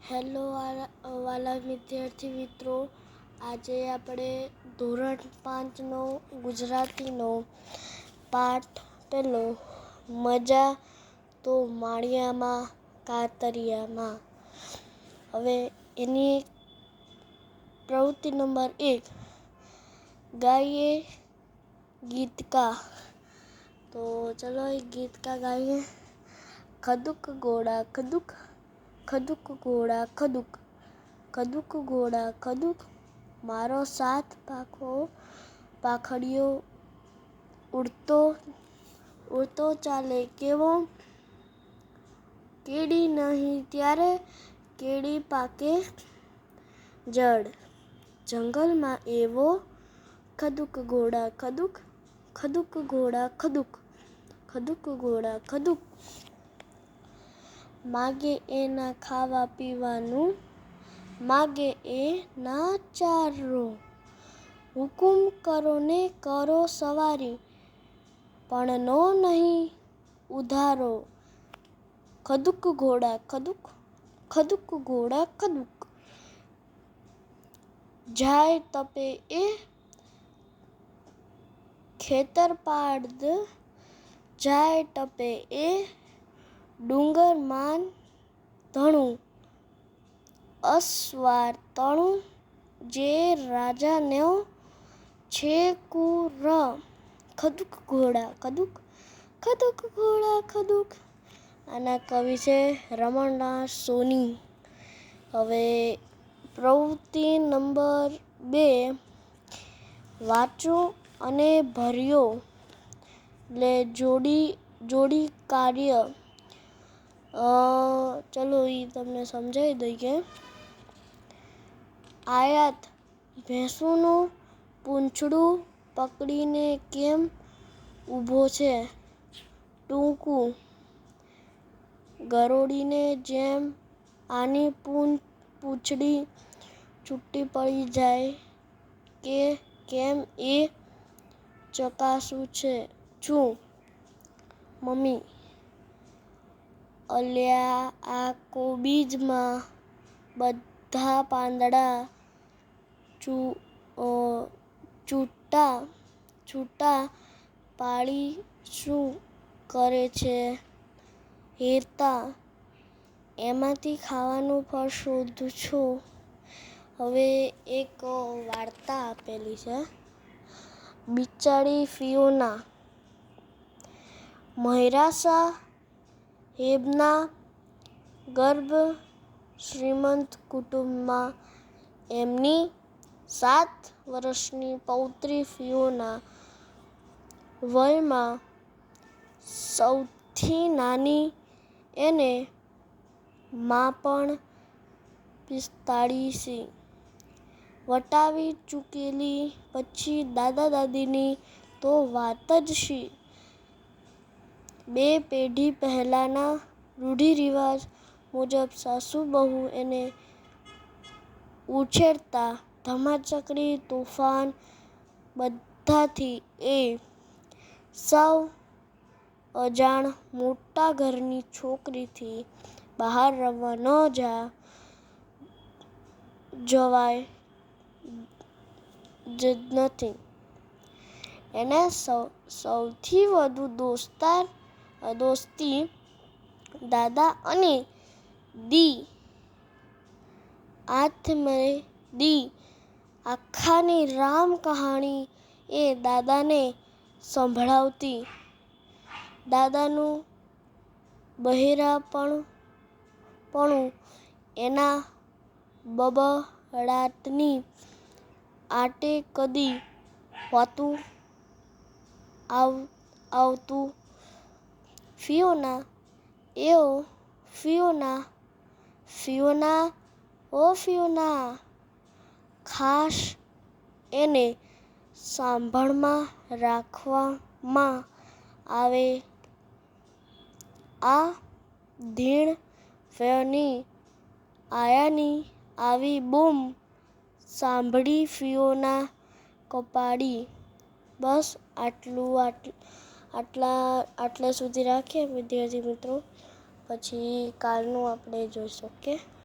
Hello વાલા વિદ્યાર્થી મિત્રો, આજે આપણે ધોરણ 5નો ગુજરાતીનો પાઠ પહેલો મજા તો માળિયામાં કાતરિયામાં. હવે એની પ્રવૃત્તિ નંબર 1, ગાઈએ ગીતકા. તો ચલો એક ગીતકા ગાઈએ. ખદુક ઘોડા ખદુક, ખદુક ઘોડા ખદુક, ખદુક ઘોડા ખદુક, મારો સાથ પાખો પાખડિયો ઉડતો ઉડતો ચાલે કેવો, કેડી નહીં ત્યારે કેડી પાકે જડ, જંગલમાં એવો ખદુક ઘોડા ખદુક, ખદુક ઘોડા ખદુક, ખદુક ઘોડા ખદુક, માગે એના ખાવા પીવાનું, માગે એ ના ચારો, હુકુમ કરો ને કરો સવારી, પણ નો નહીં ઉધારો, ખદુક ઘોડા ખદુક, ખદુક ઘોડા ખદુક, જાય તપે એ ખેતર પાડ, જાય ટપે એ ડુંગર માન ધણું, અસવાર તણું જે રાજાનો છે કુર, ખદુક ઘોડા ખદુક, ખદુક ઘોડા ખદુક. આના કવિ છે રમણદાસ સોની. હવે પ્રવૃત્તિ નંબર 2, વાંચો અને ભર્યો એટલે જોડી કાર્ય. ચલો એ તમને સમજાવી દઈએ. આયાત ભેંસુનું પૂંછડું પકડીને કેમ ઊભો છે, ટૂંકું ગરોળીને જેમ આની પૂંછડી છૂટી પડી જાય કે કેમ એ ચકાસું છું. મમ્મી: અલ્યા આ કોબીજમાં બધા પાંદડા છૂટા પાડી શું કરે છે? હેરતા: એમાંથી ખાવાનું ફળ શોધું છું. હવે એક વાર્તા આપેલી છે. બિચારી ફિયોના. મહેરા સાહેબના ગર્ભ શ્રીમંત કુટુંબમાં એમની 7 વર્ષની પૌત્રી ફિયોના વયમાં સૌથી નાની. એને મા પણ 45 વટાવી ચૂકેલી. પછી દાદા દાદીની તો વાત જ શી. 2 પેઢી પહેલાના રૂઢિરિવાજ મુજબ સાસુ બહુ એને ઉછેરતા ધમાચક્રી તોફાન બધાથી એ સાવ અજાણ મોટા ઘરની છોકરીથી બહાર રમવા ન જવાય જ નથી. એને સૌથી વધુ દોસ્તી દાદા અને દી. આખાની રામ કહાણી એ દાદાને સંભળાવતી. દાદાનું બહેરાપણું એના બબડાટની આટે કદી હોતું આવતું. ફિયોના ઓ ફિયોના, ફિયોના ઓ ફિયોના, ખાસ એને સાંભળમાં રાખવામાં આવે. આ ધીણ ફ્યોની આયાની આવી બૂમ સાંભળી ફિયોના કપાડી. બસ આટલે સુધી રાખીએ વિદ્યાર્થી મિત્રો. પછી કાલનું આપણે જોઈશું. ઓકે.